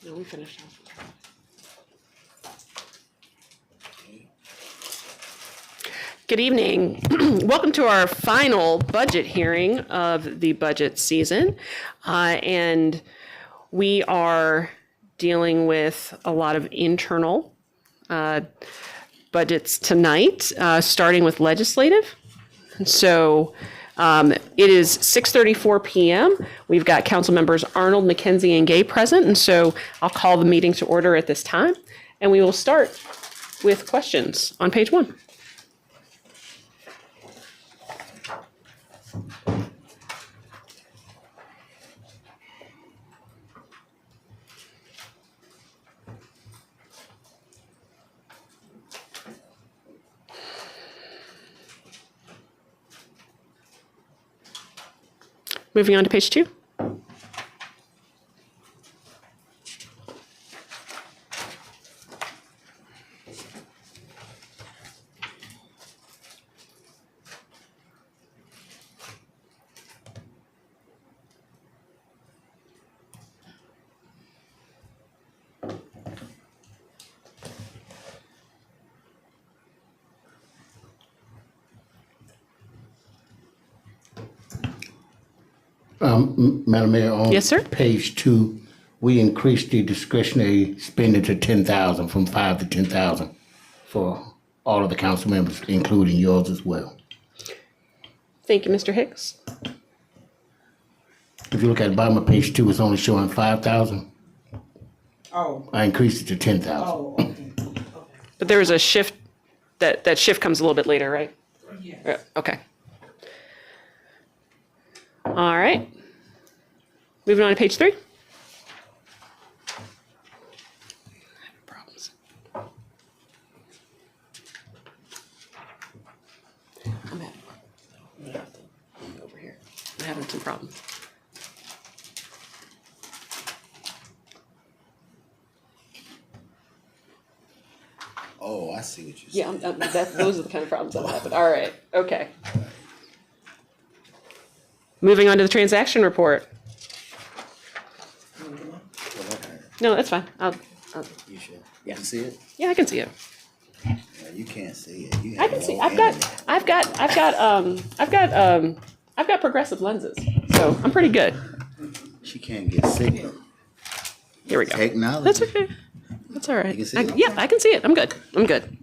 No, we finished. Good evening. Welcome to our final budget hearing of the budget season. And we are dealing with a lot of internal budgets tonight, starting with legislative. So it is 6:34 p.m. We've got council members Arnold, McKenzie, and Gay present. And so I'll call the meeting to order at this time. And we will start with questions on page 1. Moving on to page 2. Madam Mayor, on Yes, sir. page 2, we increased the discretionary spending to 10,000 from 5 to 10,000 for all of the council members, including yours as well. Thank you, Mr. Hicks. If you look at the bottom of page 2, it's only showing 5,000. Oh, I increased it to 10,000. oh, okay. But there was a shift, that shift comes a little bit later, right? Yeah. Okay. All right. Moving on to page 3. Problems. I'm over here. I'm having some problems. Oh, I see what you're Yeah, saying. those are the kind of problems that happen. All right. Okay. Moving on to the transaction report. No, that's fine. You sure? Yeah. You can see it? Yeah, I can see it. No, you can't see it. You I have can see. no I've got progressive lenses, so I'm pretty good. She can't get signal. Here we go. Technology. That's okay. That's all right. You can see it? Yeah, I can see it. I'm good. I'm good.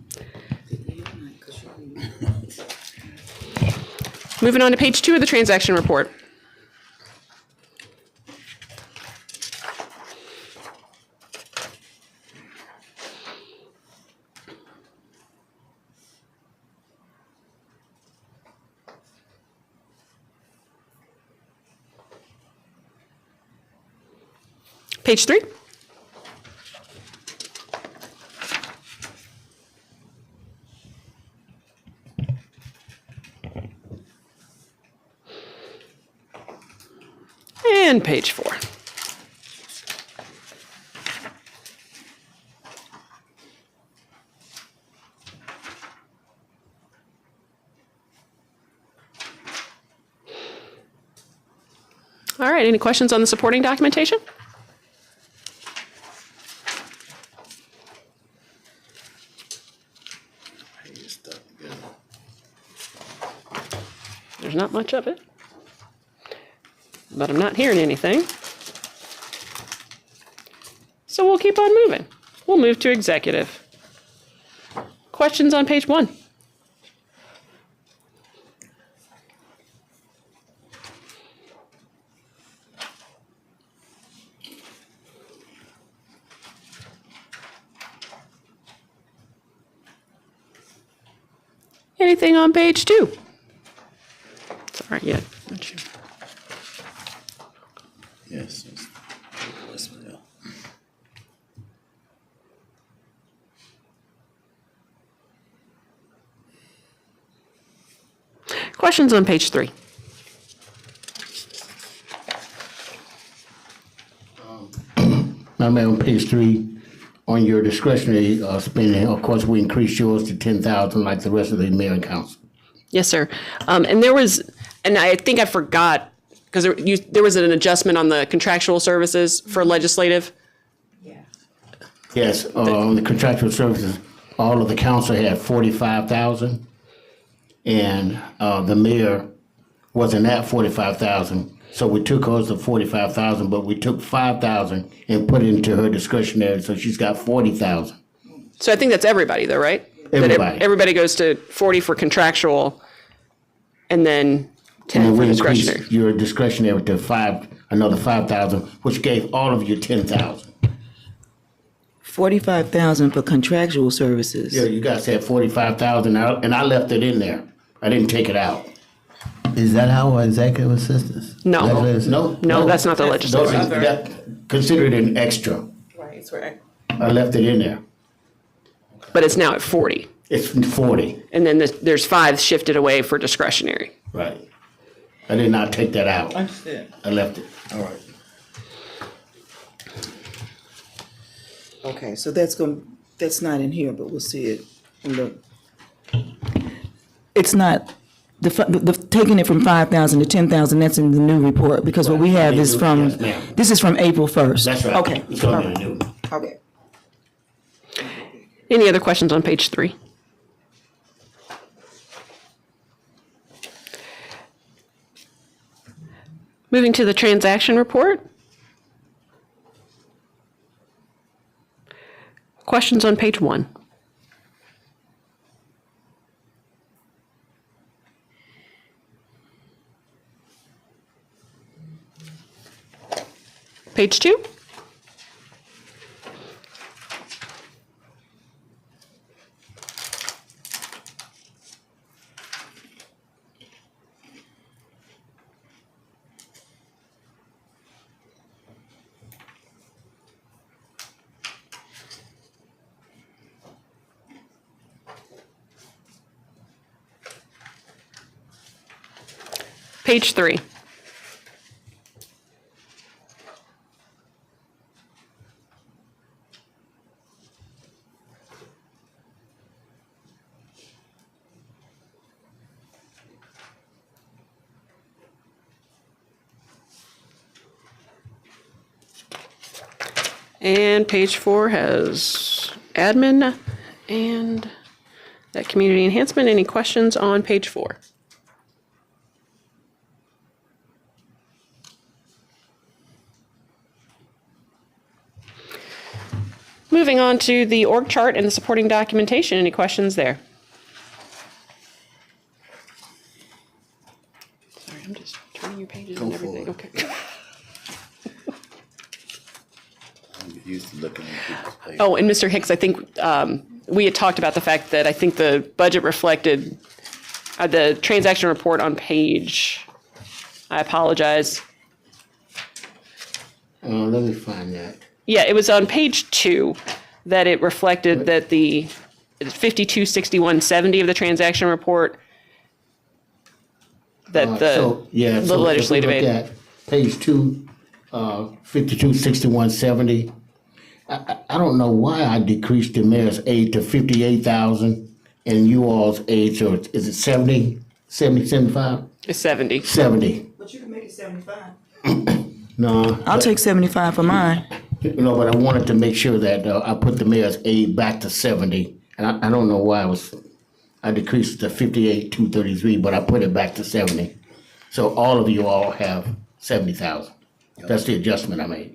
Moving on to page 2 of the transaction report. Page 3. And page 4. All right, any questions on the supporting documentation? There's not much of it, but I'm not hearing anything. So we'll keep on moving. We'll move to executive. Questions on page 1? Anything on page 2? Sorry, yeah. Yes. Yes, ma'am. Questions on page 3? Madam Mayor, on page 3, on your discretionary spending, of course, we increased yours to 10,000 like the rest of the mayor and council. Yes, sir. And there was, and I think I forgot, because there was an adjustment on the contractual services for legislative. Yeah. Yes, on the contractual services, all of the council had 45,000, and the mayor wasn't at 45,000. So we took hers to 45,000, but we took 5,000 and put it into her discretionary, so she's got 40,000. So I think that's everybody though, right? Everybody. Everybody goes to 40 for contractual and then 10 And for we discretionary. increased your discretionary to another 5,000, which gave all of you 10,000. 45,000 for contractual services. Yeah, you guys had 45,000 out, and I left it in there. I didn't take it out. Is that our executive assistants? No. Legislative No, that's not the Those legislative. consider it an extra. Right, it's right. I left it in there. But it's now at 40. It's 40, And then there's 5 shifted away for discretionary. right? I did not take that out. Understood. I left it. All right. Okay, so that's not in here, but we'll see it in the. It's not, taking it from 5,000 to 10,000, that's in the new report, because what we have is from, Yes, ma'am. this is from April 1st. That's right. Okay. It's going to be new. Okay. Any other questions on page 3? Moving to the transaction report. Questions on page 1? Page 2? Page 3. And page 4 has admin and that community enhancement. Any questions on page 4? Moving on to the org chart and the supporting documentation. Any questions there? Sorry, I'm just turning your pages and Go everything. for it. Okay. I'm used to looking at people's paper. Oh, and Mr. Hicks, I think we had talked about the fact that I think the budget reflected the transaction report on page, I apologize. Let me find that. Yeah, it was on page 2 that it reflected that the 526170 of the transaction report that the legislative if we look aid. at page 2, 526170. I don't know why I decreased the mayor's aid to 58,000 and you all's aid, so is it 70, 75? Is 70. 70. But you can make it 75. No. I'll take 75 for mine. No, but I wanted to make sure that I put the mayor's aid back to 70. And I don't know why I decreased to 58,233, but I put it back to 70. So all of you all have 70,000. That's the adjustment I made.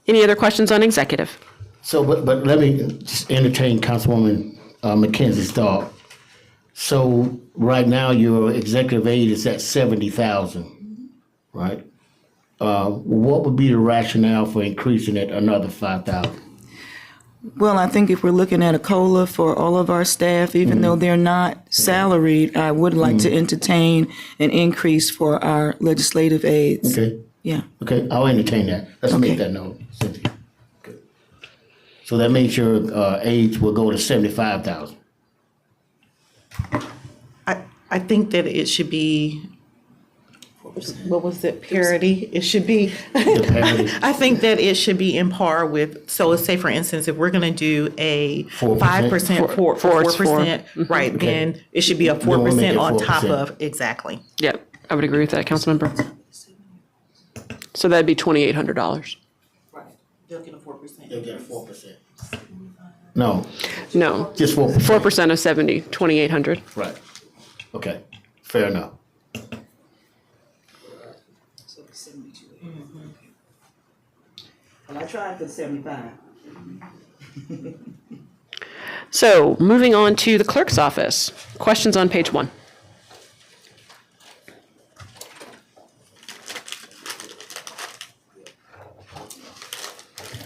Any other questions on executive? So, but let me just entertain Councilwoman McKenzie's thought. So right now your executive aid is at 70,000, right? What would be the rationale for increasing it another 5,000? Well, I think if we're looking at a COLA for all of our staff, even though they're not salaried, I would like to entertain an increase for our legislative aides. Okay, Yeah. okay, I'll entertain that. Let's make Okay. that note, Cynthia. Okay. So that means your aides will go to 75,000. I think that it should be what was it, parity? It should be, parity. I think that it should be in par with, so let's say, for instance, if we're gonna do a 4%? 5%, Four, it's 4%, right, then it should be a Then we'll make 4% it on top 4%. of, exactly. Yep, I would agree with that, Councilmember. So that'd be $2,800. Right. They'll get a 4%. They'll get a 4%. No, No, just 4%. 4% of 70, 2,800. Right. Okay, fair enough. Well, I tried for 75. So moving on to the clerk's office. Questions on page 1.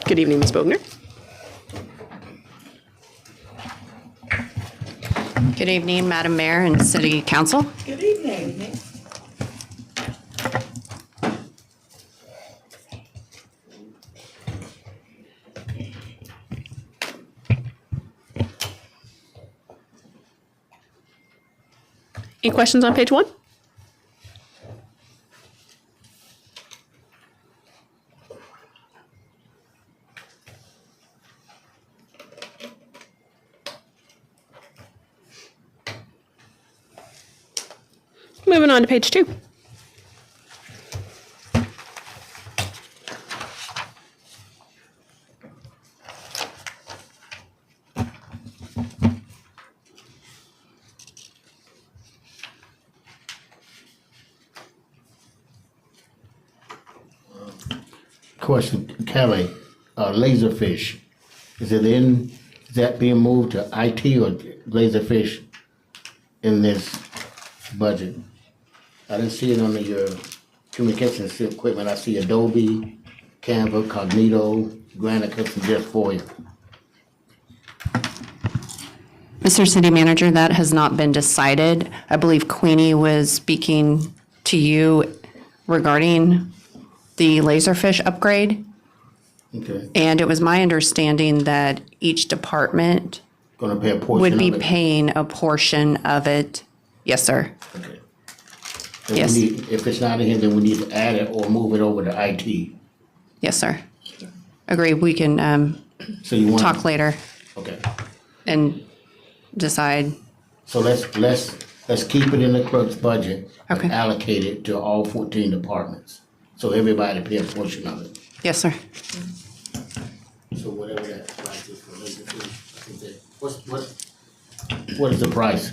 Good evening, Ms. Bogner. Good evening, Madam Mayor and City Council. Good evening. Any questions on page 1? Moving on to page 2. Question, Kelly, Laserfish, is that being moved to IT or Laserfish in this budget? I didn't see it under your communications equipment. I see Adobe, Canva, Cognito, Granicus, and just for you. Mr. City Manager, that has not been decided. I believe Queenie was speaking to you regarding the Laserfish upgrade, Okay, and it was my understanding that each department gonna pay a portion would of be it? paying a portion of it. Yes, sir. Okay. Then we Yes. if it's not in here, then we need to add it or move it over to IT. Yes, sir. Agree. We can So you want? talk later Okay, and decide. so let's keep it in the clerk's budget. and Okay. Allocate it to all 14 departments, so everybody pay a portion of it. Yes, sir. So whatever that price is for Laserfish, I think what is the price?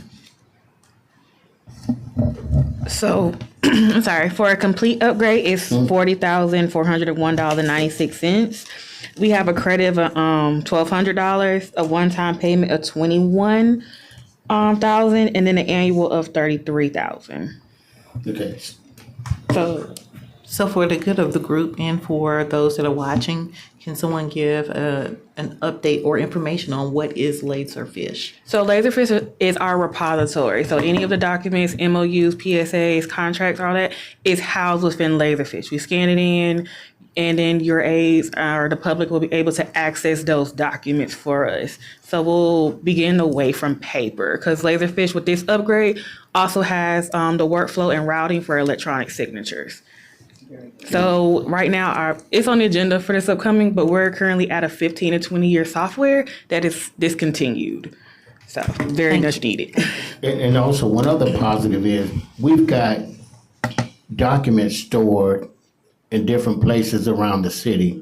So, I'm sorry, for a complete upgrade, it's $40,401.96. We have a credit of $1,200, a one-time payment of $21,000, and then an annual of $33,000. Okay, So for the good of the group and for those that are watching, can someone give an update or information on what is Laserfish? So Laserfish is our repository. So any of the documents, MOUs, PSAs, contracts, all that is housed within Laserfish. We scan it in, and then your aides or the public will be able to access those documents for us. So we'll begin away from paper, because Laserfish with this upgrade also has the workflow and routing for electronic signatures. So right now, it's on the agenda for this upcoming, but we're currently at a 15 to 20-year software that is discontinued. So very much needed. and also one other positive is we've got documents stored in different places around the city.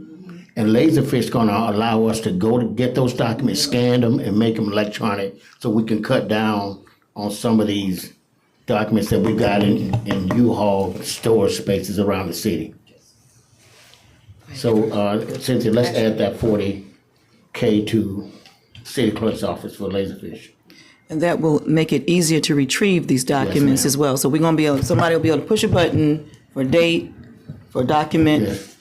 And Laserfish gonna allow us to go to get those documents, scan them, and make them electronic, so we can cut down on some of these documents that we got in U-Haul storage spaces around the city. So, Cynthia, let's add that 40K to city clerk's office for Laserfish. And that will make it easier to retrieve these documents ma'am. as well. So we're gonna be able, somebody will be able to push a button for date, for document. Yes.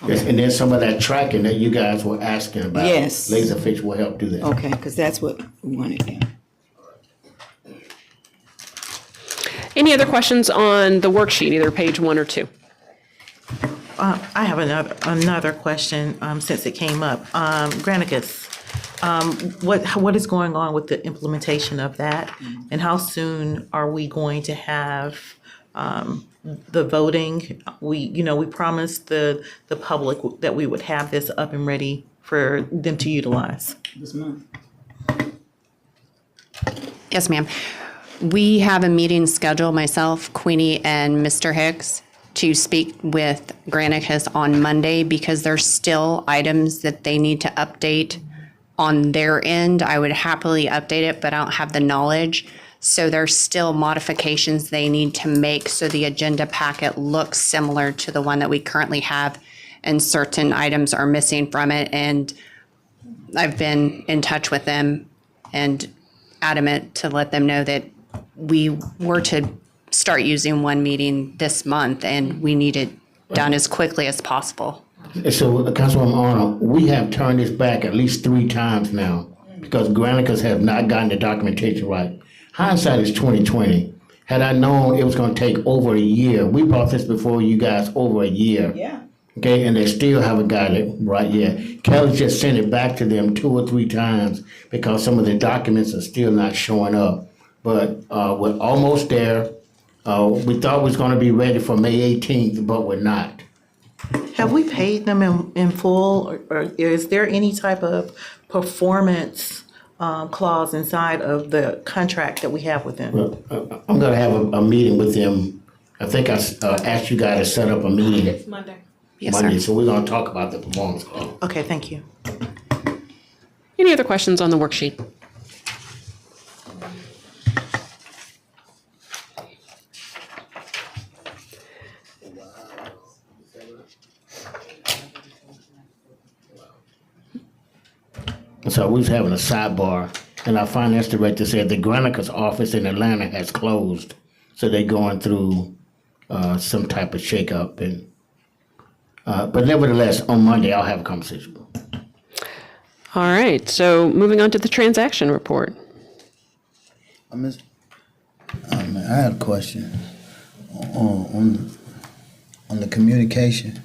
Yes, and then some of that tracking that you guys were asking about. Yes. Laserfish will help do that. Okay, because that's what we wanted, yeah. Any other questions on the worksheet, either page 1 or 2? I have another question since it came up. Granicus, what is going on with the implementation of that? And how soon are we going to have the voting. We promised the public that we would have this up and ready for them to utilize. This month. Yes, ma'am. We have a meeting scheduled, myself, Queenie, and Mr. Hicks, to speak with Granicus on Monday because there's still items that they need to update on their end. I would happily update it, but I don't have the knowledge. So there's still modifications they need to make so the agenda packet looks similar to the one that we currently have, and certain items are missing from it. And I've been in touch with them and adamant to let them know that we were to start using one meeting this month and we need it done as quickly as possible. So, Councilwoman Arnold, we have turned this back at least 3 times now because Granicus have not gotten the documentation right. Hindsight is 2020. Had I known it was going to take over a year, we brought this before you guys over a year. Yeah. Okay, and they still haven't got it right yet. Kelly just sent it back to them 2 or 3 times because some of the documents are still not showing up. But we're almost there. We thought we was going to be ready for May 18th, but we're not. Have we paid them in full, or is there any type of performance clause inside of the contract that we have with them? I'm going to have a meeting with them. I think I asked you guys to set up a meeting Yes, Monday, sir. so we're going to talk about the performance clause. Okay, thank you. Any other questions on the worksheet? So we was having a sidebar, and our finance director said the Granicus office in Atlanta has closed, so they're going through some type of shakeup. And but nevertheless, on Monday I'll have a conversation. All right, so moving on to the transaction report. I had a question on the communication.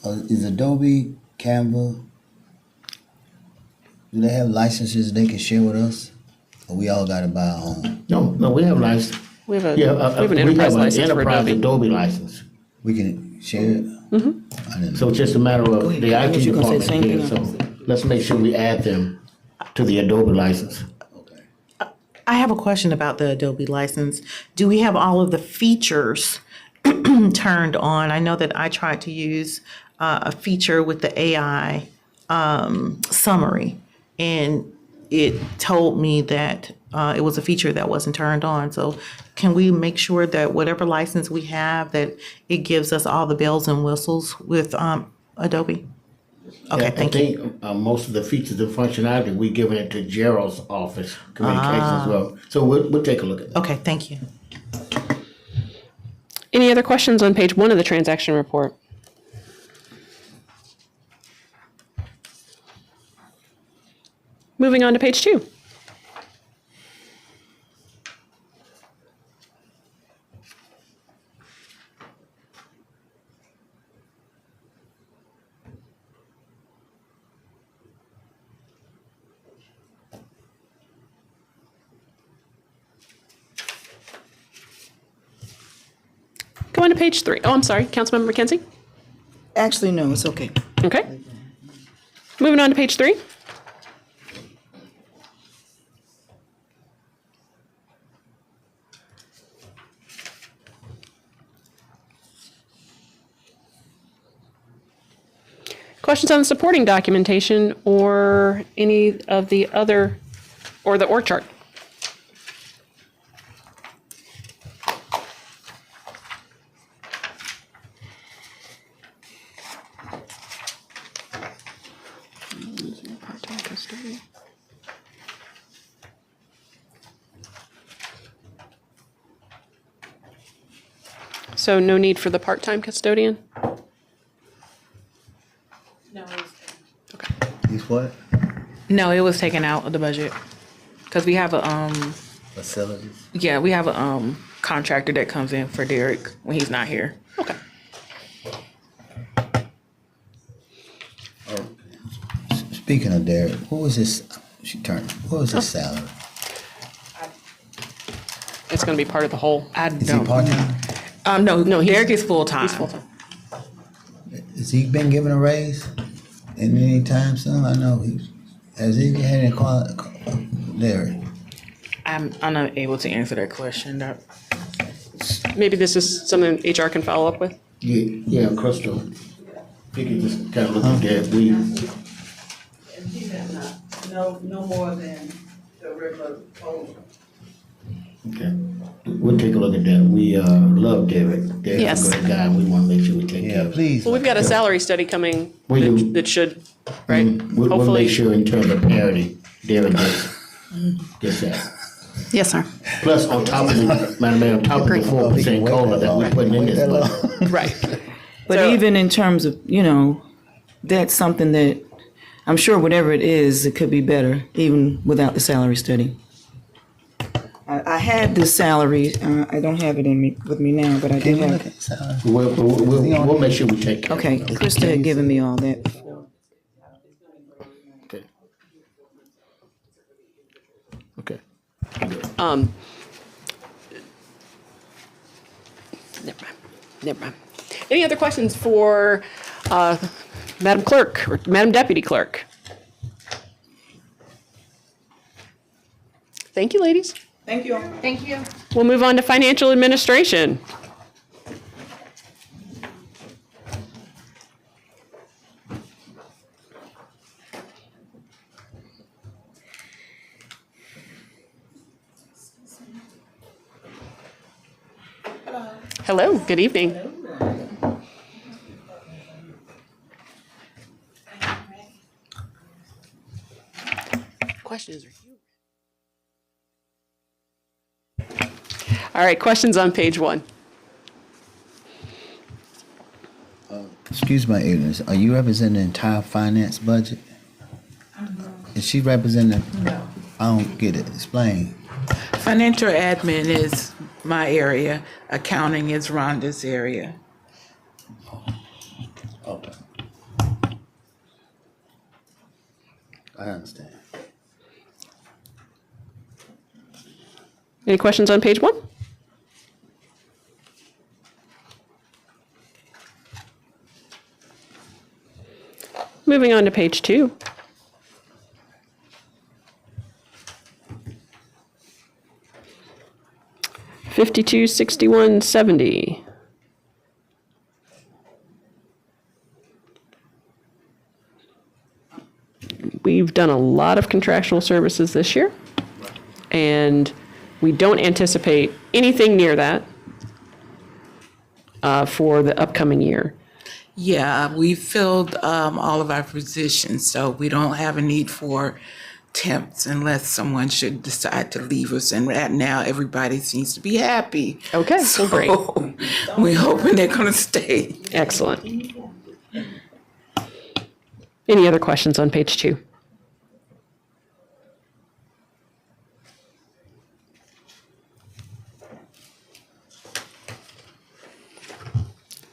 Is Adobe, Canva, do they have licenses they can share with us, or we all got to buy our own? No, we have license. We have, Yeah, we have an enterprise license for enterprise Adobe. Adobe license. We can share it. I didn't So it's just a matter of ahead. the I IT was just gonna department say the same here. thing. So let's make sure we add them to the Adobe license. I have a question about the Adobe license. Do we have all of the features turned on? I know that I tried to use a feature with the AI summary, and it told me that it was a feature that wasn't turned on. So can we make sure that whatever license we have, that it gives us all the bells and whistles with Adobe? Okay, thank you. I think most of the features and functionality, we giving it to Gerald's office, communications as well. So we'll take a look at that. Okay, thank you. Any other questions on page 1 of the transaction report? Moving on to page 2. Go on to page 3. Oh, I'm sorry, Councilmember McKenzie? Actually, no, it's okay. Okay. Moving on to page 3. Questions on the supporting documentation or any of the other, or the org chart? So no need for the part-time custodian? He's what? No, it was taken out of the budget because we have a Facilities. we have a contractor that comes in for Derek when he's not here. Okay. Speaking of Derek, what was his? What was his salary? it's going to be part of the whole. I Is he don't. part-time? No, Derek is full-time. He's full-time. Has he been given a raise in any time soon? I know has he had any Larry? I'm unable to answer that question. Maybe this is something HR can follow up with. Yeah, Crystal. If you could just kind of look at that, No more than the regular COLA. okay. We'll take a look at that. We, love Derek. Derek's Yes. a great guy. We want to make sure we take care Yeah, of him. please. Well, we've got a salary study coming We do. that should, right? We'll Hopefully. make sure in terms of parity, Derek gets that. Yes, sir. Plus, on top of the, Madam Mayor, on top of the 4% COLA that we're putting in this budget. Right. But So- even in terms of, that's something that, I'm sure whatever it is, it could be better, even without the salary study. I had this salary, I don't have it with me now, but I did Can we have look it. at salary? We'll make sure we take care of Okay, it. Krista had given me all that before. Okay. Okay. Never mind. Any other questions for Madam Clerk or Madam Deputy Clerk? Thank you, ladies. Thank you. Thank you. We'll move on to financial administration. Hello, good evening. Questions are you? All right, questions on page 1. Excuse my ignorance. Are you representing the entire finance budget? Is she representing? No. I don't get it. Explain. Financial admin is my area. Accounting is Rhonda's area. Okay. I understand. Any questions on page 1? Moving on to page 2. $52,6170. We've done a lot of contractual services this year, and we don't anticipate anything near that for the upcoming year. Yeah, we filled all of our positions, so we don't have a need for temps unless someone should decide to leave us. And right now, everybody seems to be happy. Okay, well, great. We're hoping they're going to stay. Excellent. Any other questions on page 2?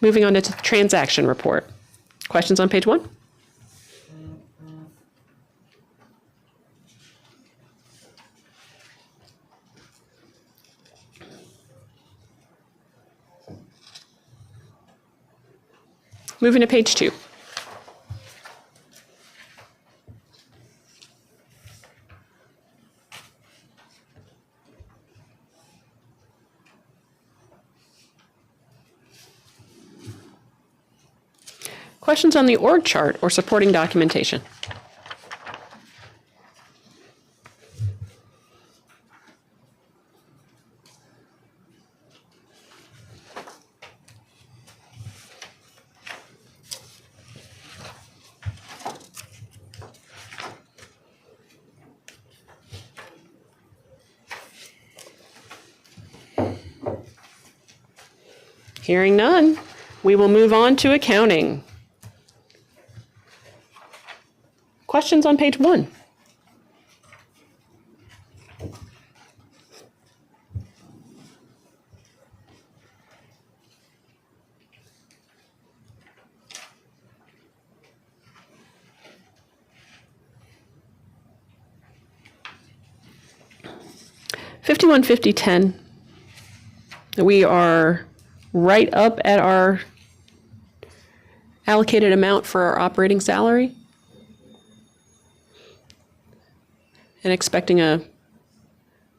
Moving on to the transaction report. Questions on page 1? Moving to page 2. Questions on the org chart or supporting documentation? Hearing none, we will move on to accounting. Questions on page 1? $515010, We are right up at our allocated amount for our operating salary. And expecting a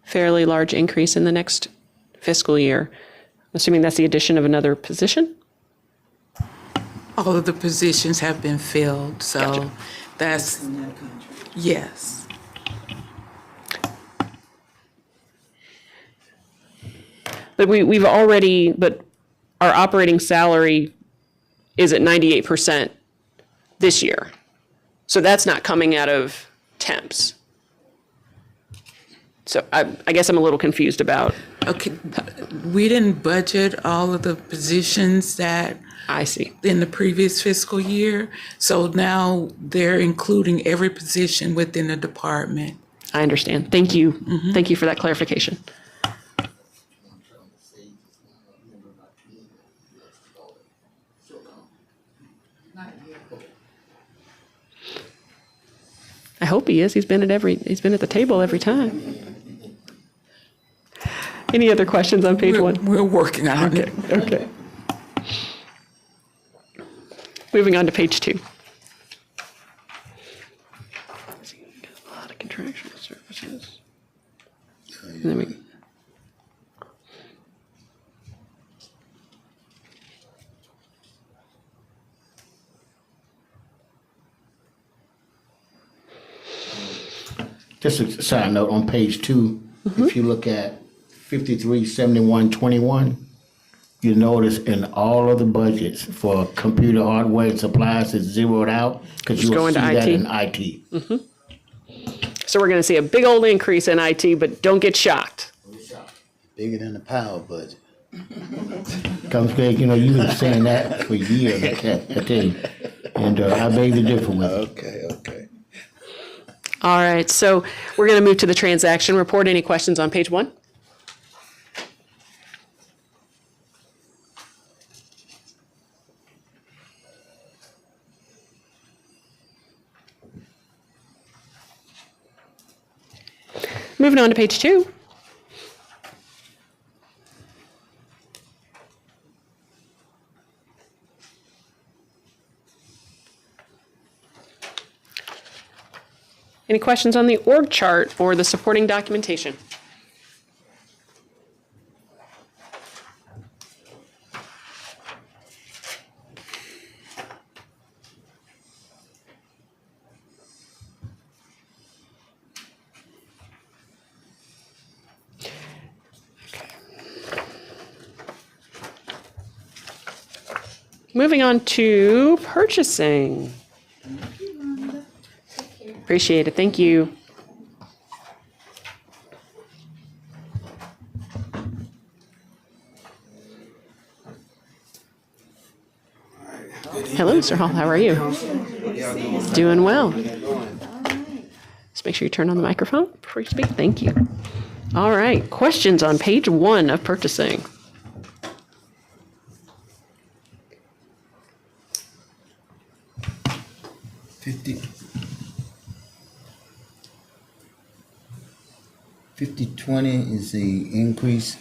fairly large increase in the next fiscal year. Assuming that's the addition of another position? All of the positions have been filled, so Gotcha. that's, yes. But we've already, but our operating salary is at 98% this year. So that's not coming out of temps. So I guess I'm a little confused about, Okay, we didn't budget all of the positions that I see. in the previous fiscal year, so now they're including every position within the department. I understand. Thank you. Thank you for that clarification. I hope he is. He's been at the table every time. Any other questions on page one? We're working on it. Okay. Moving on to page two. A lot of contractual services. And then we, Just a side note, on page 2, if you look at 537121, you notice in all of the budgets for computer hardware and supplies, it's zeroed out because you Just will go see into that IT. in IT. so we're going to see a big old increase in IT, but don't get shocked. Bigger than the power budget. Comes back, you've been saying that for years, I tell you. And I beg to differ with you. Okay. All right, so we're going to move to the transaction report. Any questions on page one? Moving on to page two. Any questions on the org chart or the supporting documentation? Moving on to purchasing. Appreciate it. Thank you. Hello, Mr. Hall. How are you? Doing well. Just make sure you turn on the microphone before you speak. Thank you. All right. Questions on page one of purchasing. $50.20 is the increase.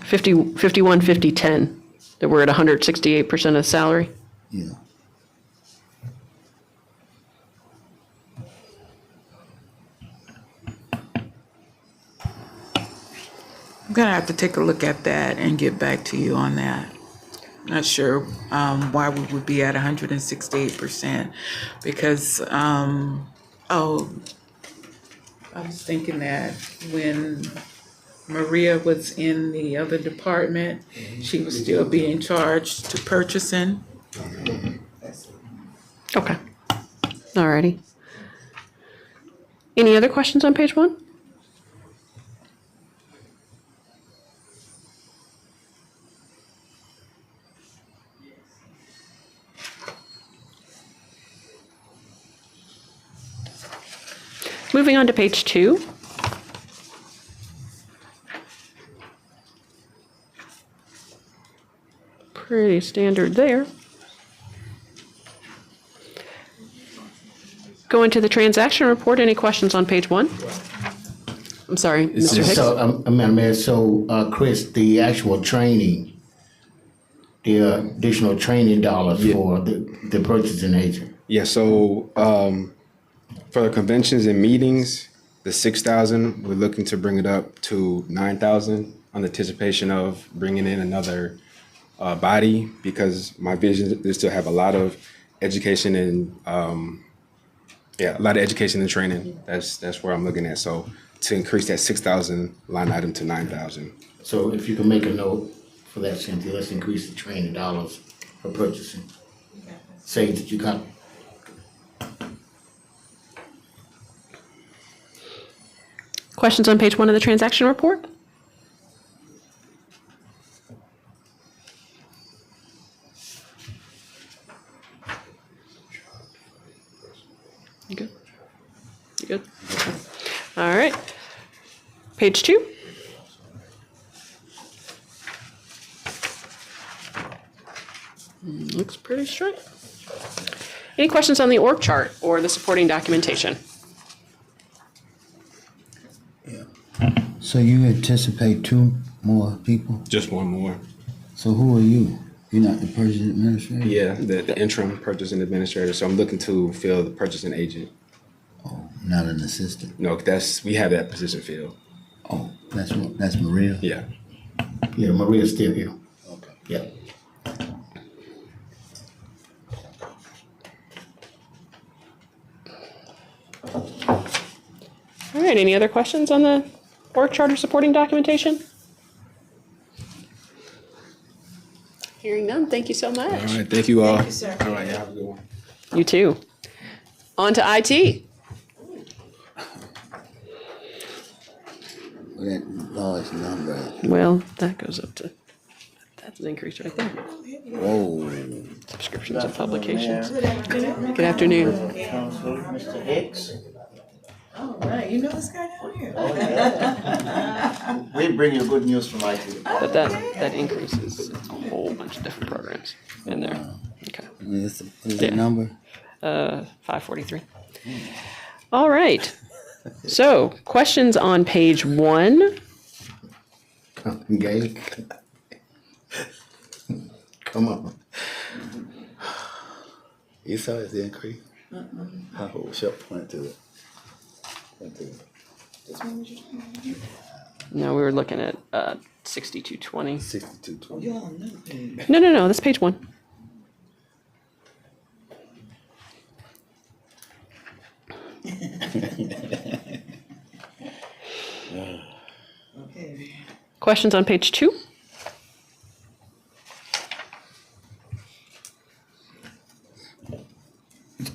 51, 50, 10. That we're at 168% of salary. Yeah. I'm gonna have to take a look at that and get back to you on that. Not sure why we would be at 168%, because I was thinking that when Maria was in the other department, she was still being charged to purchasing. Okay. All righty. Any other questions on page one? Moving on to page two. Pretty standard there. Going to the transaction report. Any questions on page one? I'm sorry, Mr. Hicks? So, Madam Mayor, Chris, the actual training, the additional training dollars for the purchasing agent. Yeah, so for the conventions and meetings, the 6,000, we're looking to bring it up to 9,000 on anticipation of bringing in another body, because my vision is to have a lot of education and a lot of education and training. That's where I'm looking at. So to increase that 6,000 line item to 9,000. So if you can make a note for that, Cynthia, let's increase the training dollars for purchasing. Say that you got. Questions on page 1 of the transaction report? You good? You good? Okay. All right. Page 2. Looks pretty straight. Any questions on the org chart or the supporting documentation? So you anticipate 2 more people? Just one more. So who are you? You're not the purchasing administrator? Yeah, the interim purchasing administrator. So I'm looking to fill the purchasing agent. Oh, not an assistant. No, we have that position filled. Oh, that's Maria? Yeah. Yeah, Maria's still here. Okay. Yeah. All right, any other questions on the org chart or supporting documentation? Hearing none, thank you so much. All right, thank you all. All right, yeah, have a good one. You too. On to IT. That large number. Well, that goes up to, that's an increase right there. Whoa. Subscriptions and publications. Good afternoon. Mr. Hicks. All right, you know this guy down here. We bring you good news from IT. But that increases a whole bunch of different programs in there. Okay. What is that number? 543. All right. So, questions on page 1. Gay. Come on. You saw the increase? How shall point to it? No, we were looking at 6220. 6220. No, that's page 1. Questions on page 2?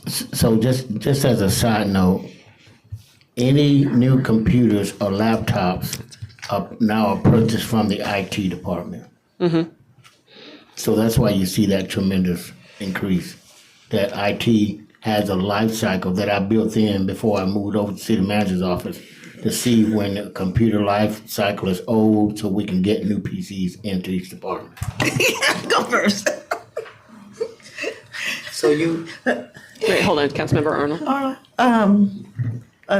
So just as a side note, any new computers or laptops are now purchased from the IT department. Mm-hmm. So that's why you see that tremendous increase. That IT has a life cycle that I built in before I moved over to city manager's office to see when the computer life cycle is old so we can get new PCs into each department. Go first. So you, Wait, hold on, Councilmember Arnold.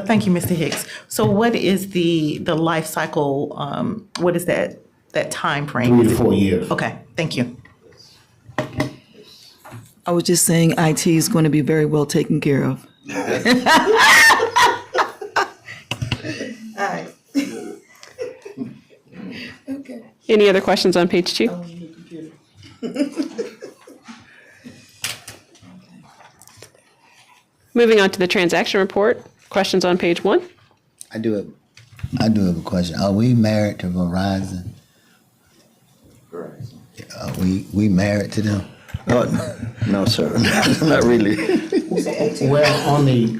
Thank you, Mr. Hicks. So what is the life cycle, what is that time frame? 3 to 4 years. Okay, thank you. I was just saying IT is going to be very well taken care of. Any other questions on page 2? Moving on to the transaction report. Questions on page 1? I do have a question. Are we married to Verizon? Are we married to them? no, sir, not really. Well, on the,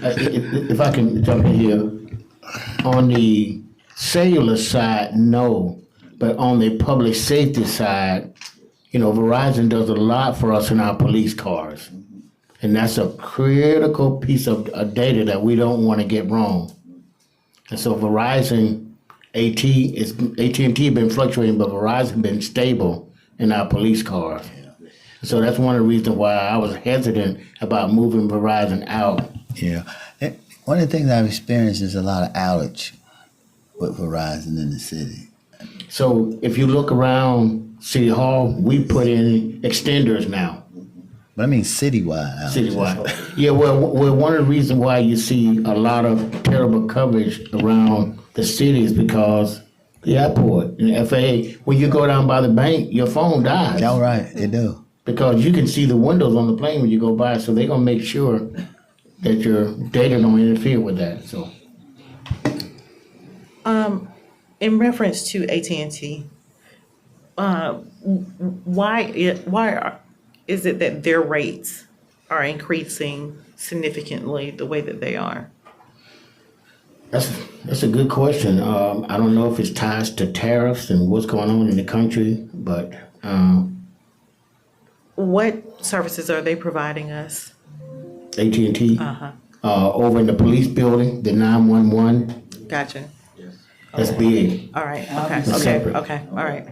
if I can jump in here, on the cellular side, no, but on the public safety side, Verizon does a lot for us in our police cars. And that's a critical piece of data that we don't want to get wrong. And so Verizon, AT&T been fluctuating, but Verizon been stable in our police cars. So that's one of the reasons why I was hesitant about moving Verizon out. Yeah. One of the things I've experienced is a lot of outage with Verizon in the city. So if you look around City Hall, we put in extenders now. But I mean citywide. Alex. Citywide. Yeah, well, one of the reasons why you see a lot of terrible coverage around the city is because the airport and the FAA, when you go down by the bank, your phone dies. All right, they do. Because you can see the windows on the plane when you go by, so they're gonna make sure that your data don't interfere with that, so. In reference to AT&T, why is it that their rates are increasing significantly the way that they are? That's a good question. I don't know if it's ties to tariffs and what's going on in the country, but, What services are they providing us? AT&T, over in the police building, the 911, Gotcha. that's big. All right, okay, It's okay, separate. okay, all right.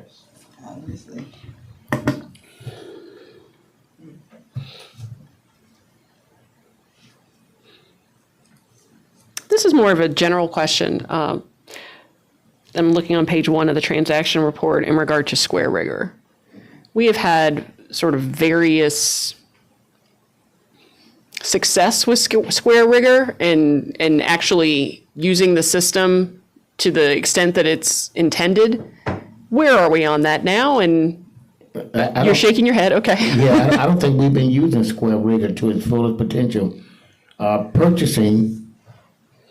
This is more of a general question. I'm looking on page 1 of the transaction report in regard to Square Rigger. We have had sort of various success with Square Rigger and actually using the system to the extent that it's intended. Where are we on that now? And you're shaking your head, okay. Yeah, I don't think we've been using Square Rigger to its fullest potential. Purchasing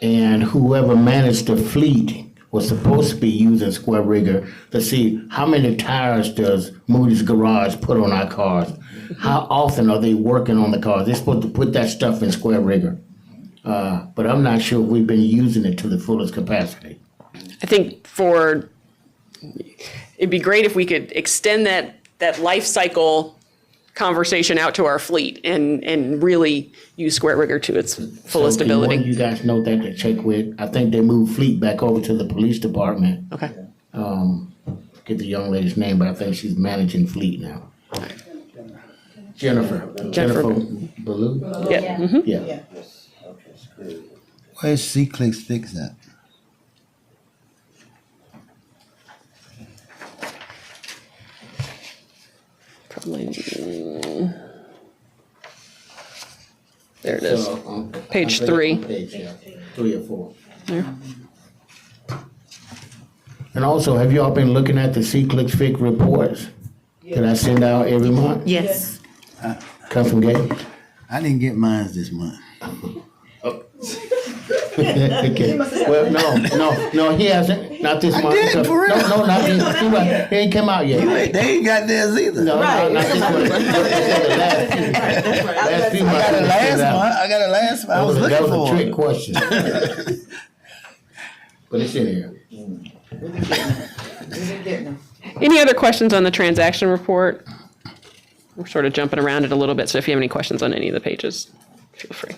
and whoever managed the fleet was supposed to be using Square Rigger to see how many tires does Moody's Garage put on our cars. How often are they working on the cars? They're supposed to put that stuff in Square Rigger. But I'm not sure if we've been using it to the fullest capacity. I think it'd be great if we could extend that life cycle conversation out to our fleet and really use Square Rigger to its fullest So ability. you guys know that to check with. I think they moved fleet back over to the police department. Okay. Get the young lady's name, but I think she's managing fleet now. Jennifer Ballou? Yeah. Mm-hmm. Yeah. Where's C-Clicks Fix at? Probably. There it is. Page 3. Page, 3 or 4. And also, have you all been looking at the C-Clicks Fix reports that I send out every month? Yes. Come from Gabe? I didn't get mine this month. Okay. Well, no, he hasn't. Not this month. did, for real. No, not this. He ain't come out yet. They ain't got theirs either. No, not this month. Last few months. I got it last month. I got it last month. I was looking That was a for trick it. question. But it's in here. Any other questions on the transaction report? We're sort of jumping around it a little bit, so if you have any questions on any of the pages, feel free.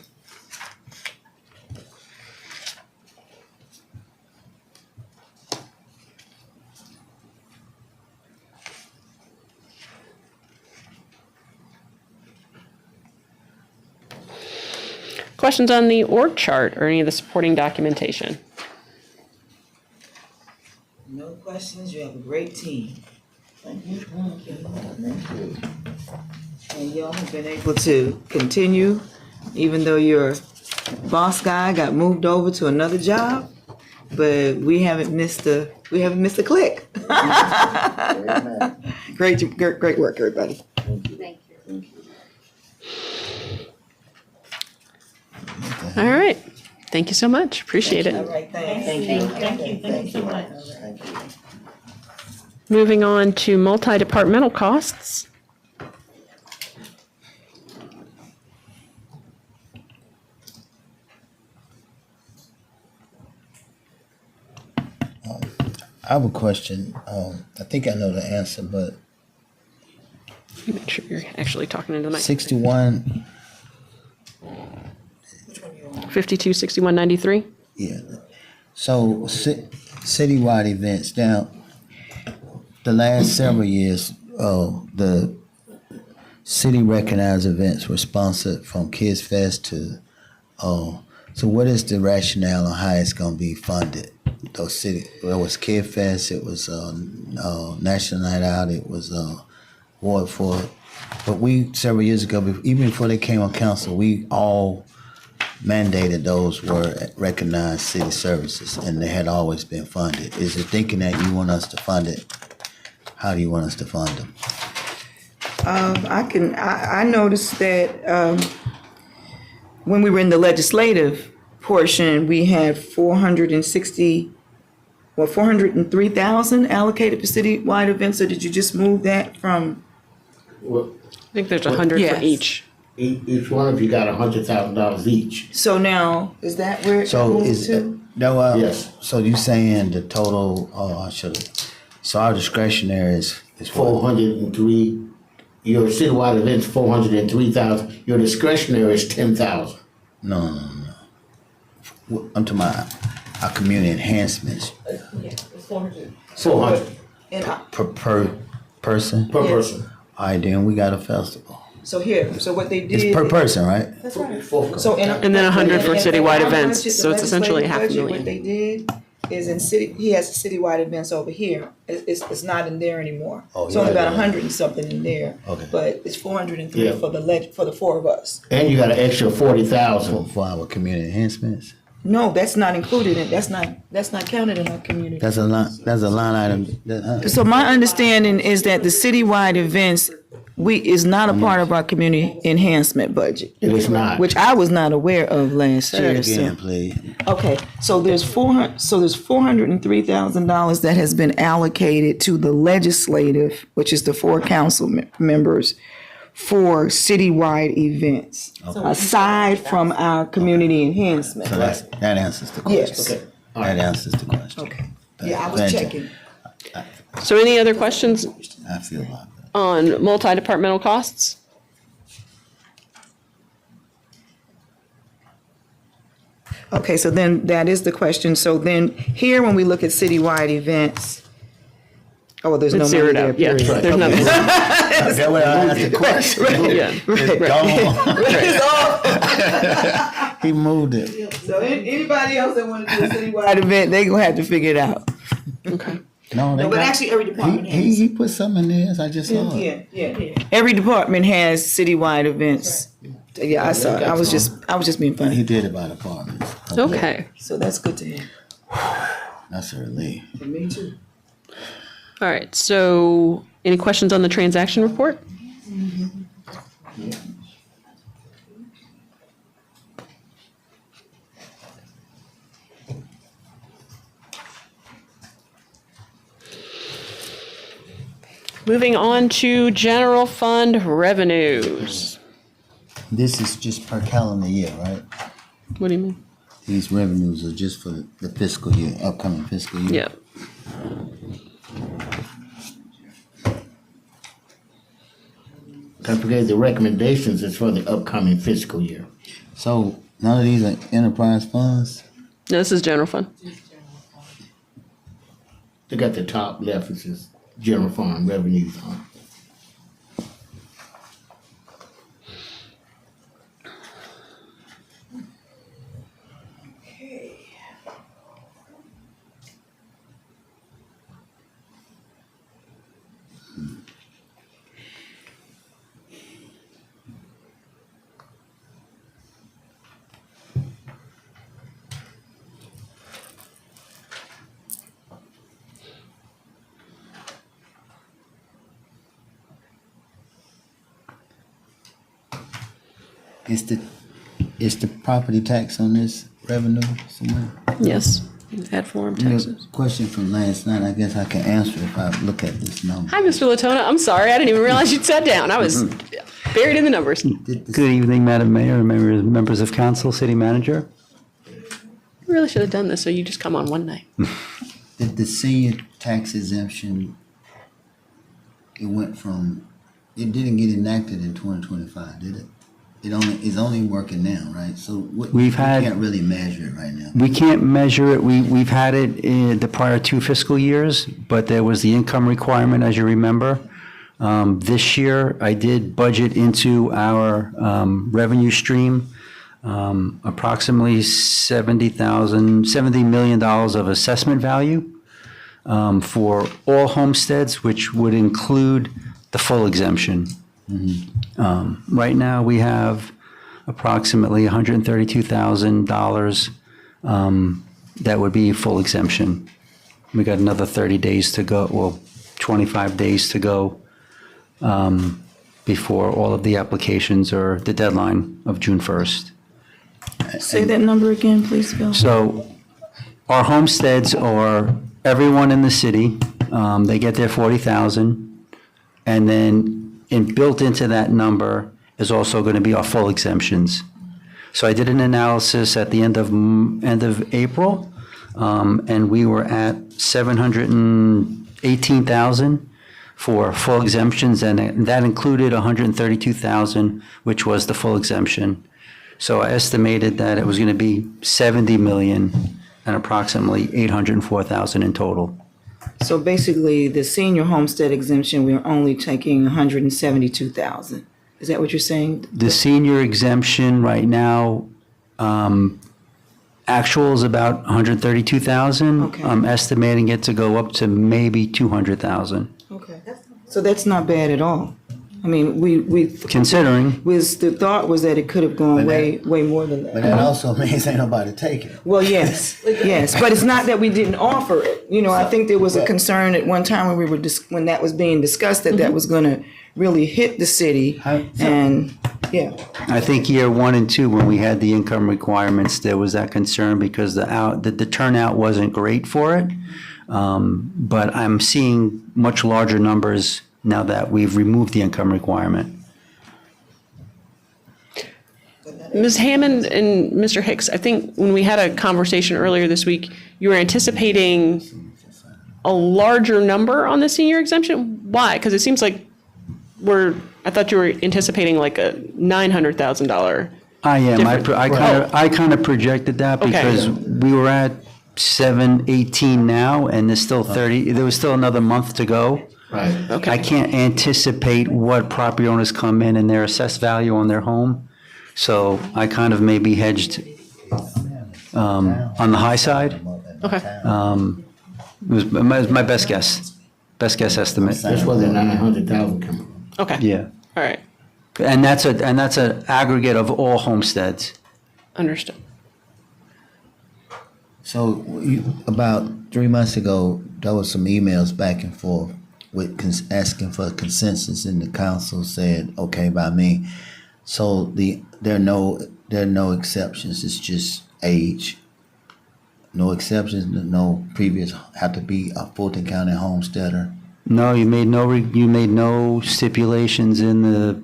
Questions on the org chart or any of the supporting documentation? No questions, you have a great team. Thank you. And y'all have been able to continue, even though your boss guy got moved over to another job, but we haven't missed a click. Great work, everybody. All right. Thank you so much. Appreciate All it. right, thanks. Thank you so much. Moving on to multi-departmental costs. I have a question. I think I know the answer, but Make sure you're actually talking into the mic. 61, 52, 61, 93. yeah. So citywide events. Now, the last several years, the city recognized events were sponsored from Kids Fest to So what is the rationale on how it's gonna be funded? Those city, well, it was Kid Fest, it was National Night Out, it was Ward for it. But we, several years ago, even before they came on council, we all mandated those were recognized city services, and they had always been funded. Is it thinking that you want us to fund it? How do you want us to fund them? I noticed that when we were in the legislative portion, we had 403,000 allocated for citywide events. So did you just move that from? Well, I think there's 100 Yes. for each. each one of you got $100,000 each. So now, is that where it So moved is to? no? Yes. So you saying the total? Oh, I should have. So our discretionary is 403. Your citywide event's 403,000. Your discretionary is 10,000. No. I'm talking about our community enhancements 400 per person. per person. All right, then we got a festival. So what they did. It's per person, right? That's right. For- So And then 100 for citywide our events, budget, so the it's essentially legislative budget, $500,000. What they did is he has citywide events over here. It's not in there anymore. Oh, It's only yeah, about yeah. 100 and something in there. Okay. But it's 403 Yeah. for the four of us. And you got an extra 40,000. For our community enhancements. No, that's not included in, that's not counted in our community. That's a line item. So my understanding is that the citywide events, is not a part of our community enhancement budget. It is not. Which I was not aware of last Say year. it again, So. please. Okay, so there's $403,000 that has been allocated to the legislative, which is the four council members, for citywide events, aside from our community enhancement. So that answers the question. Yes. Okay. That answers the question. Okay. Yeah, I was Thank you. checking. So any other questions I feel like that. on multi-departmental costs? Okay, so then that is the question. So then here, when we look at citywide events, there's no It's money zeroed there, out, yeah, period. there's nothing. That way I asked the question. Yeah. It gone. He moved it. So anybody else that want to do a citywide event, they gonna have to figure it out. Okay. No, they No, but got- actually, every department has. He put something in there. I just saw it. Yeah. Every department has citywide events. Yeah, I saw it. I was just being He funny. did it by departments. Okay. So that's good to know. That's a relief. For me too. All right. So any questions on the transaction report? Moving on to general fund revenues. This is just per calendar year, right? What do you mean? These revenues are just for the fiscal year, upcoming fiscal year. Yeah. Don't forget the recommendations is for the upcoming fiscal year. So none of these are enterprise funds? No, this is general fund. They got the top left, which is general fund revenues on. Is the property tax on this revenue somewhere? Yes. Ad form taxes. Question from last night, I guess I can answer if I look at this number. Hi, Mr. Latona. I'm sorry. I didn't even realize you'd sat down. I was buried in the numbers. Good evening, Madam Mayor, members of council, city manager. You really should have done this so you just come on one night. Did the senior tax exemption, it didn't get enacted in 2025, did it? It's only working now, right? So we can't really measure it right now. We can't measure it. We've had it in the prior 2 fiscal years, but there was the income requirement, as you remember. This year, I did budget into our revenue stream approximately $70 million of assessment value for all homesteads, which would include the full exemption. Right now, we have approximately $132,000 that would be full exemption. We got another 30 days to go, well, 25 days to go before all of the applications or the deadline of June 1st. Say that number again, please, Bill. So our homesteads are everyone in the city. They get their 40,000. And then built into that number is also going to be our full exemptions. So I did an analysis at the end of April, and we were at 718,000 for full exemptions, and that included 132,000, which was the full exemption. So I estimated that it was going to be 70 million and approximately 804,000 in total. So basically, the senior homestead exemption, we're only taking 172,000. Is that what you're saying? The senior exemption right now, actual is about 132,000. Okay. I'm estimating it to go up to maybe 200,000. Okay. So that's not bad at all. I mean, Considering, the thought was that it could have gone But way more than But that. that also means ain't nobody taking it. Well, yes, but it's not that we didn't offer it. You know, I think there was a concern at one time when when that was being discussed that was going to really hit the city, and yeah. I think year 1 and 2, when we had the income requirements, there was that concern because the turnout wasn't great for it. But I'm seeing much larger numbers now that we've removed the income requirement. Ms. Hammond and Mr. Hicks, I think when we had a conversation earlier this week, you were anticipating a larger number on the senior exemption. Why? Because it seems like I thought you were anticipating like a $900,000. I am. Different. I kind of projected that Okay. because we were at 718 now, and there's still 30. There was still another month to go. Right. Okay. I can't anticipate what property owners come in and their assessed value on their home, so I kind of maybe hedged on the high side. Okay. It was my best guess estimate. That's where the 900,000 come from. Okay. Yeah, All right. and that's an aggregate of all homesteads. Understood. So about 3 months ago, there was some emails back and forth with asking for consensus, and the council said, okay by me. So there are no exceptions. It's just age. No exceptions, no previous, have to be a Fulton County homesteader. No, you made no stipulations in the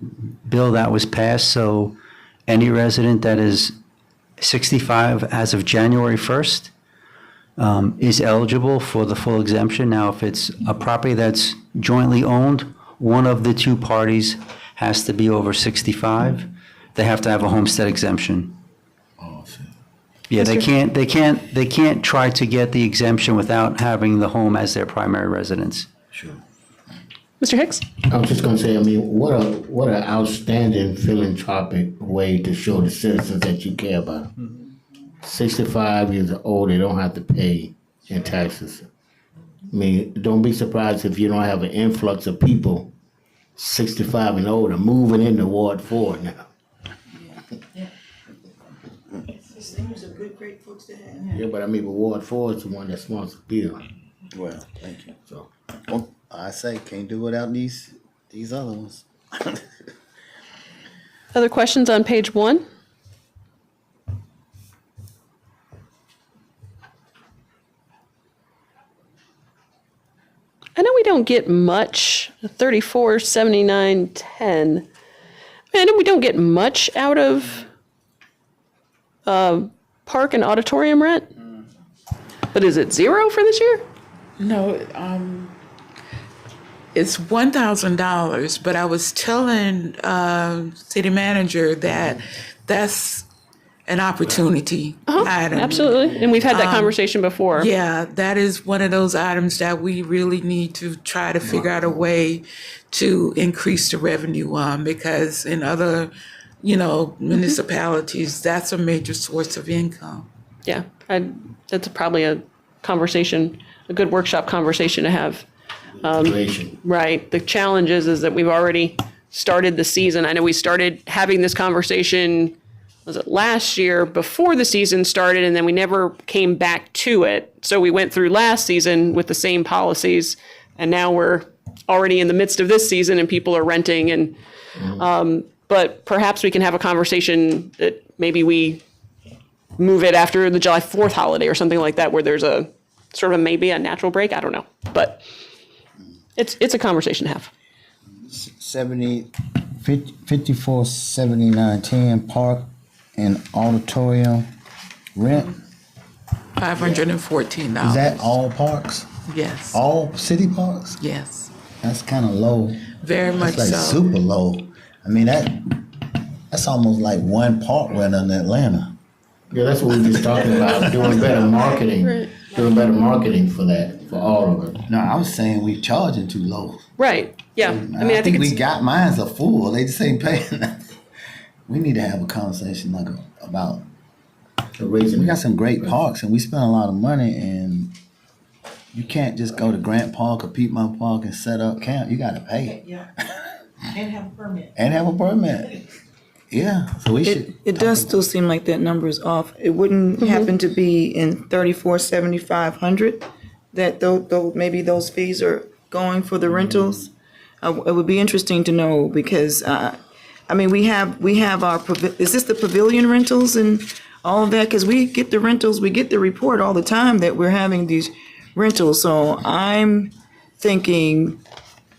bill that was passed, so any resident that is 65 as of January 1st is eligible for the full exemption. Now, if it's a property that's jointly owned, one of the two parties has to be over 65. They have to have a homestead exemption. Oh, shit. Yeah, they can't try to get the exemption without having the home as their primary residence. Sure. Mr. Hicks? I was just gonna say, I mean, what an outstanding philanthropic way to show the citizens that you care about them. 65 years old, they don't have to pay in taxes. I mean, don't be surprised if you don't have an influx of people 65 and older moving into Ward 4 now. Seniors are good, great folks to have. Yeah, but I mean, but Ward 4 is the one that sponsors Bill. Well, thank you. So, Well, I say can't do without these other ones. Other questions on page 1? I know we don't get much, 34, 79, 10. I know we don't get much out of park and auditorium rent. But is it 0 for this year? No, it's $1,000, but I was telling city manager that that's an opportunity item. Absolutely. And we've had that conversation before. Yeah, that is one of those items that we really need to try to figure out a way to increase the revenue on, because in other municipalities, that's a major source of income. Yeah, that's probably a conversation, a good workshop conversation to have. Integration. Right. The challenge is that we've already started the season. I know we started having this conversation, was it last year before the season started, and then we never came back to it. So we went through last season with the same policies, and now we're already in the midst of this season and people are renting. And but perhaps we can have a conversation that maybe we move it after the July 4th holiday or something like that, where there's a sort of maybe a natural break. I don't know, but it's a conversation to have. 54, 79, 10 park and auditorium rent. $514. Is that all parks? Yes. All city parks? Yes. That's kind of low. Very much That's like so. super low. I mean, that's almost like one park rent in Atlanta. Yeah, that's what we were just talking about, doing better marketing, doing better marketing for that, for all of it. No, I was saying we charging too low. Right. Yeah. I mean, I think we it's, got mine's a full. They just ain't paying nothing. We need to have a conversation about. We got some great parks, and we spend a lot of money, and you can't just go to Grant Park or Piedmont Park and set up camp. You got to pay. Yeah. And have a permit. And have a permit. Yeah, so we should. It does still seem like that number is off. It wouldn't happen to be in 34,7,500 that though maybe those fees are going for the rentals. It would be interesting to know because I mean we have our is this the pavilion rentals and all of that? Because we get the rentals, we get the report all the time that we're having these rentals. So I'm thinking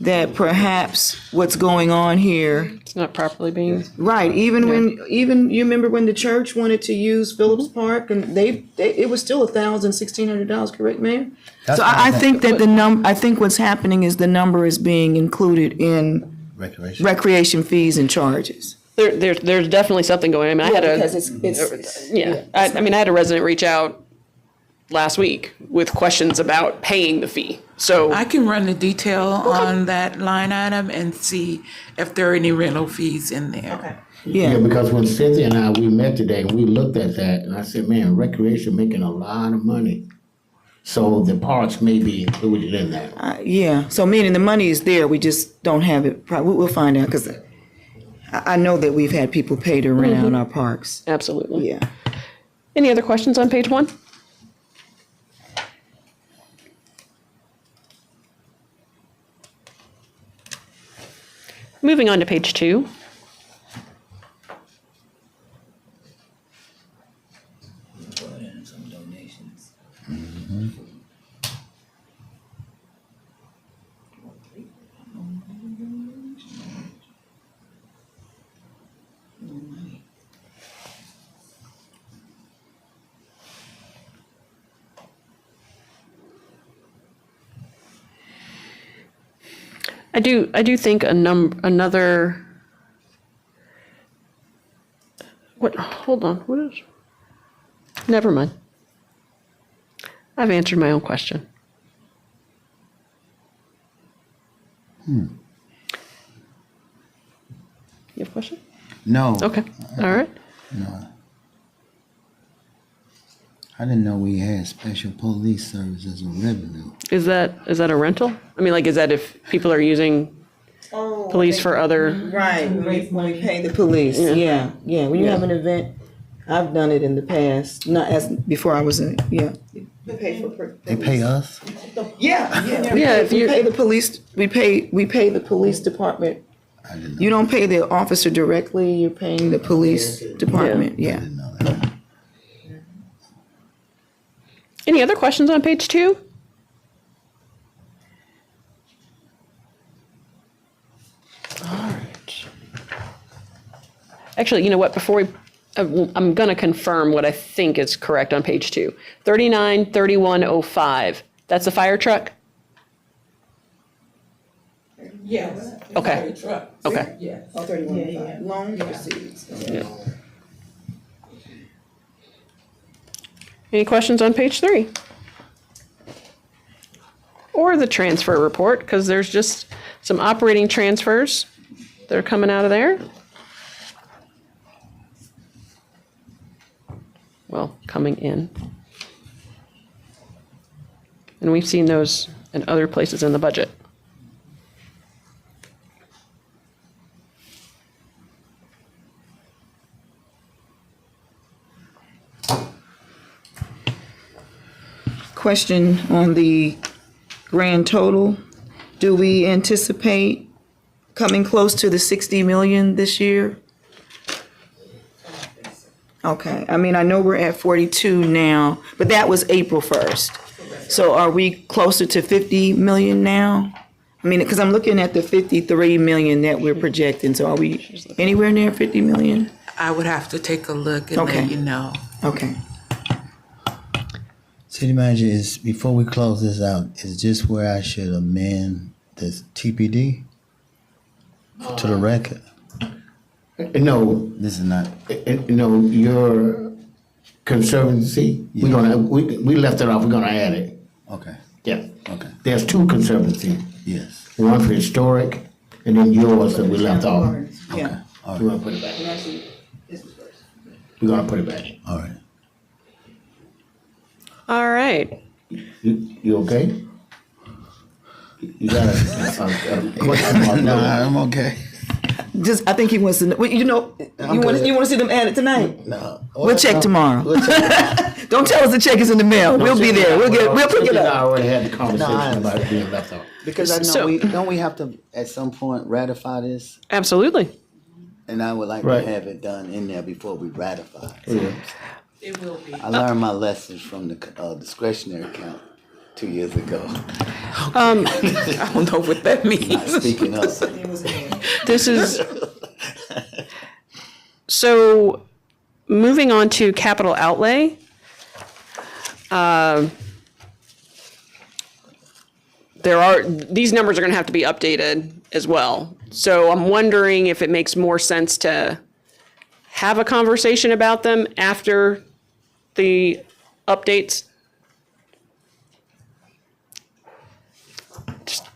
that perhaps what's going on here. it's not properly being. Right, even you remember when the church wanted to use Phillips Park and it was still $1,600, correct, Mayor? That's So what I think that I think what's happening is the number is being included in Recreation. recreation fees and charges. There's definitely something going on. I mean, I had Because I mean, I had a resident reach out last week with questions about paying the fee. So I can run the detail on that line item and see if there are any rental fees in there. Okay. Yeah, Yeah, because when Cynthia and we met today, and we looked at that, and I said, man, recreation making a lot of money. So the parks may be included in that. yeah. So meaning the money is there, we just don't have it. We'll find out because I know that we've had people pay to rent out our parks. absolutely. Yeah. Any other questions on page 1? Moving on to page 2. I do think another. What? Hold on. What is? Never mind. I've answered my own question. You have a question? No. Okay. All right. No. I didn't know we had special police service as a revenue. Is that a rental? I mean, like, is that if people are using police for other? Right, when we pay the police, yeah. When you have an event, I've done it in the past, not as, before I was in, yeah. We pay for. They pay us? Yeah. Yeah, We pay the police, we pay the police department. I didn't know. You don't pay the officer directly, you're paying the police department, I yeah. didn't know that. Any other questions on page 2? All right. Actually, you know what? Before we, I'm going to confirm what I think is correct on page 2. 393105. That's a fire truck? Yes. Okay. Okay. Yes. Loan proceeds. Yeah. Any questions on page 3? Or the transfer report, because there's just some operating transfers that are coming out of there. well, coming in. And we've seen those in other places in the budget. Question on the grand total. Do we anticipate coming close to the 60 million this year? Okay, I mean, I know we're at 42 now, but that was April 1st. So are we closer to 50 million now? I mean, because I'm looking at the 53 million that we're projecting, so are we anywhere near 50 million? I would have to take a look and Okay. let you know. Okay. City manager, is before we close this out, is this where I should amend this TPD to the record? No, This is not. your conservancy, we left it off, we're gonna add it. Okay. Yeah. Okay. There's two conservancies, Yes. one for historic, and then yours that we left off. Yeah. All We're right. gonna put it back. We're gonna put it back. All right. All right. You okay? You got a question mark? No, I'm okay. Just, I think he wants to know, you want to see them added tonight? No. We'll check tomorrow. We'll check. Don't tell us the check is in the mail. We'll be there. We'll pick it I up. already had the conversation No, about it being left off. Because I know So- don't we have to at some point ratify this? Absolutely. And I would like Right. to have it done in there before we ratify. Yeah. It will be. I learned my lessons from the discretionary account 2 years ago. I don't know what that means. Speaking of, This is, so moving on to capital outlay. These numbers are going to have to be updated as well. So I'm wondering if it makes more sense to have a conversation about them after the updates.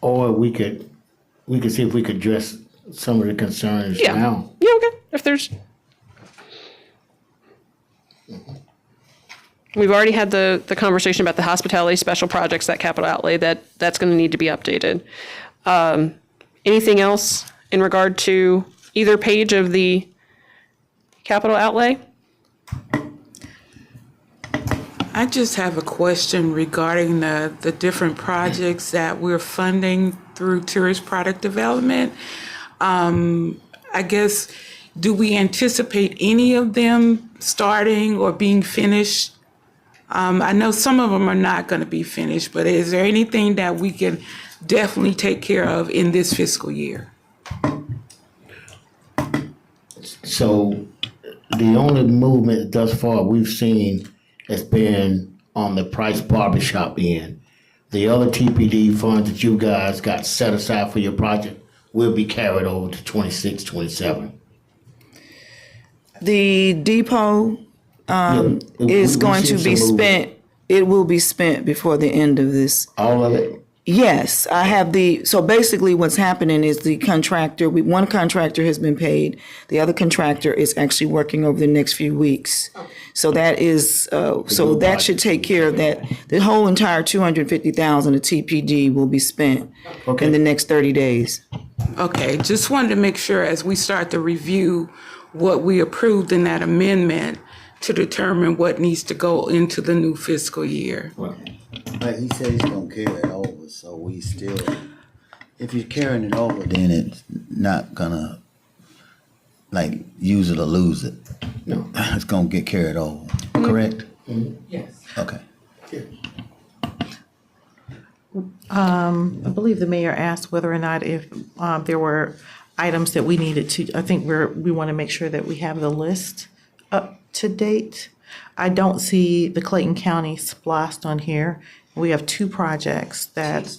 Or we could see if we could address some of the concerns Yeah. now. Yeah, okay. If there's. We've already had the conversation about the hospitality special projects, that capital outlay, that's going to need to be updated. Anything else in regard to either page of the capital outlay? I just have a question regarding the different projects that we're funding through tourist product development. I guess, do we anticipate any of them starting or being finished? I know some of them are not going to be finished, but is there anything that we can definitely take care of in this fiscal year? So the only movement thus far we've seen has been on the Price Barbershop end. The other TPD funds that you guys got set aside for your project will be carried over to 26, 27. The depot Yeah, is we going seen to be some movement. spent, it will be spent before the end of this. All of it? Yes, I have so basically what's happening is the contractor, one contractor has been paid. The other contractor is actually working over the next few weeks. So that is, so that should take care of that. The whole entire 250,000 of TPD will be spent in the next 30 days. Okay, just wanted to make sure as we start to review what we approved in that amendment to determine what needs to go into the new fiscal year. but he said he's gonna carry it over, so we still, if you're carrying it over, then it's not gonna like use it or lose it. No. It's gonna get carried over, correct? Yes. Okay. I believe the mayor asked whether or not if there were items that we needed to, I think we want to make sure that we have the list up to date. I don't see the Clayton County splost on here. We have two projects that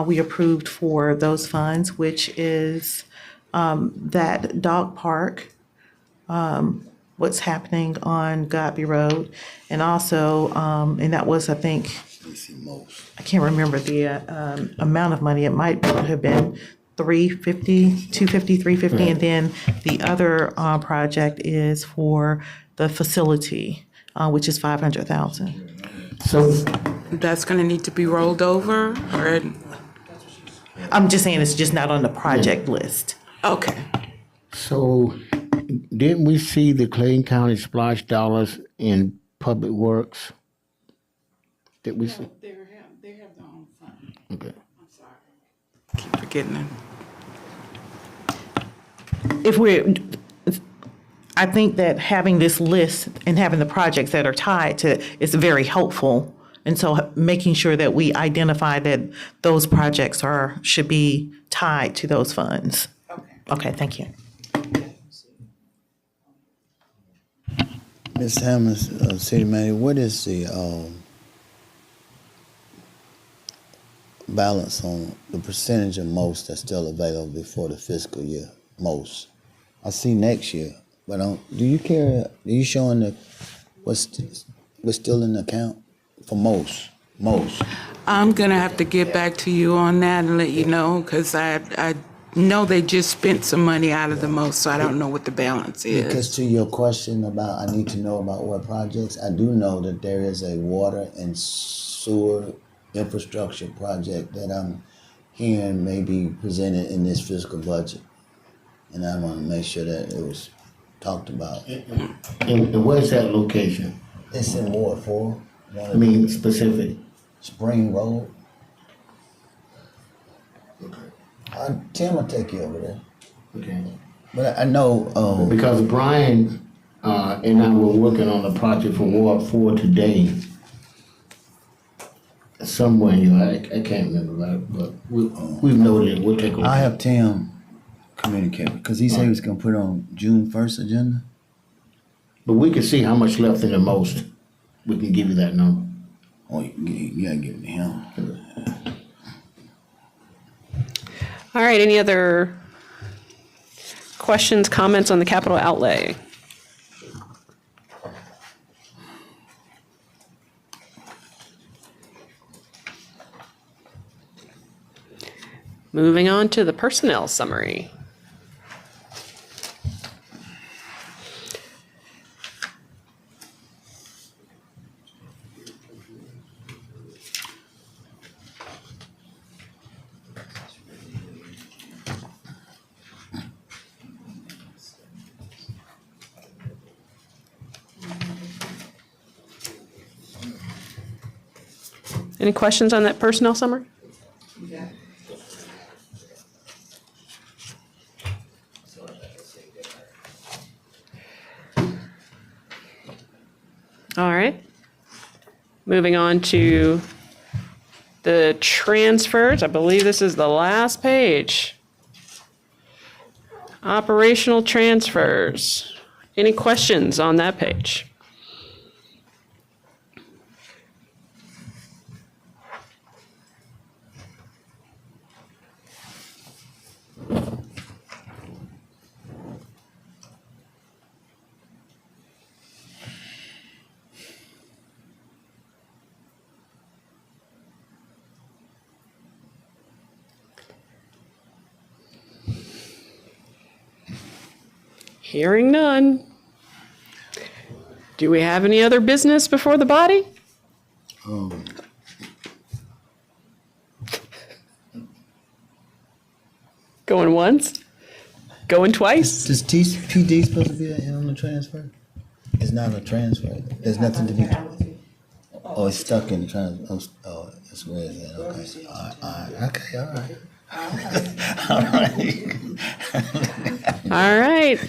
we approved for those funds, which is that dog park, what's happening on Godby Road, and also, and that was, I think, I can't remember the amount of money. It might have been 250, 350, and then the other project is for the facility, which is 500,000. So, That's going to need to be rolled over, or, I'm just saying it's just not on the project list. okay. so didn't we see the Clayton County splash dollars in Public Works? Did we see? They have their own fund. Okay. I'm sorry. Keep forgetting it. I think that having this list and having the projects that are tied to is very helpful. And so making sure that we identify that those projects should be tied to those funds. Okay, thank you. Ms. Hammond, City Manager, what is the balance on the percentage of most that's still available before the fiscal year? Most. I see next year, but do you showing what's still in the account for most? I'm going to have to get back to you on that and let you know, because I know they just spent some money out of the most, so I don't know what the balance is. Because to your question about, I need to know about what projects, I do know that there is a water and sewer infrastructure project that I'm hearing may be presented in this fiscal budget. And I want to make sure that it was talked about. And where's that location? It's in Ward 4. I mean, specific. Spring Road. Tim will take you over there. Okay. But I know, Because Brian and I were working on a project for Ward 4 today. Somewhere, I can't remember, but we've noted it. We'll take over. I have Tim communicate, because he said he was going to put it on June 1st agenda. But we can see how much left in the most. We can give you that number. Oh, you got to give it to him. All right, any other questions, comments on the capital outlay? Moving on to the personnel summary. Any questions on that personnel summary? All right. Moving on to the transfers. I believe this is the last page. Operational transfers. Any questions on that page? Hearing none. Do we have any other business before the body? Going once? Going twice? Does PD supposed to be on the transfer? It's not a transfer. There's nothing to be. Oh, it's stuck in the transfer. Oh, that's where it's at. Okay. All right. Okay. All right. All right. All right.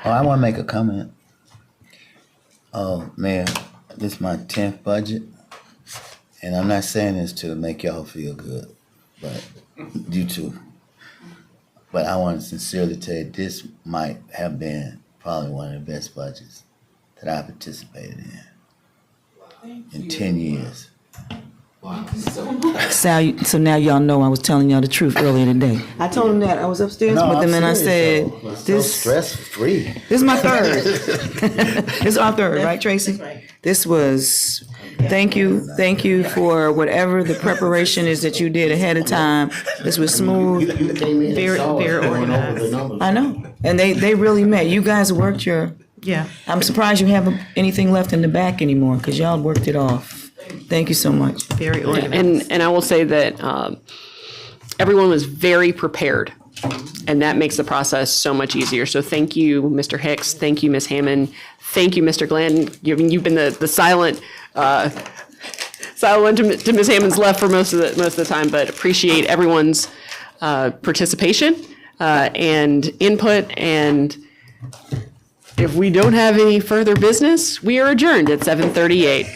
Oh, I want to make a comment. Oh, Mayor, this is my 10th budget, and I'm not saying this to make y'all feel good, but you too. But I want to sincerely tell you, this might have been probably one of the best budgets that I participated in 10 years. So now y'all know I was telling y'all the truth earlier today. I told them that I was upstairs with them and I said, this stress-free. is my third. This is our third, right, Tracy? This was Thank you for whatever the preparation is that you did ahead of time. This was smooth. You came in and Very, saw us very going over the organized. numbers. I know, and they really met. You guys worked your. Yeah. I'm surprised you haven't anything left in the back anymore because y'all worked it off. Thank you so much. Very organized. And I will say that everyone was very prepared, and that makes the process so much easier. So thank you, Mr. Hicks. Thank you, Ms. Hammond. Thank you, Mr. Glenn. You've been the silent one to Ms. Hammond's left for most of the time, but appreciate everyone's participation and input. And if we don't have any further business, we are adjourned at 7:38.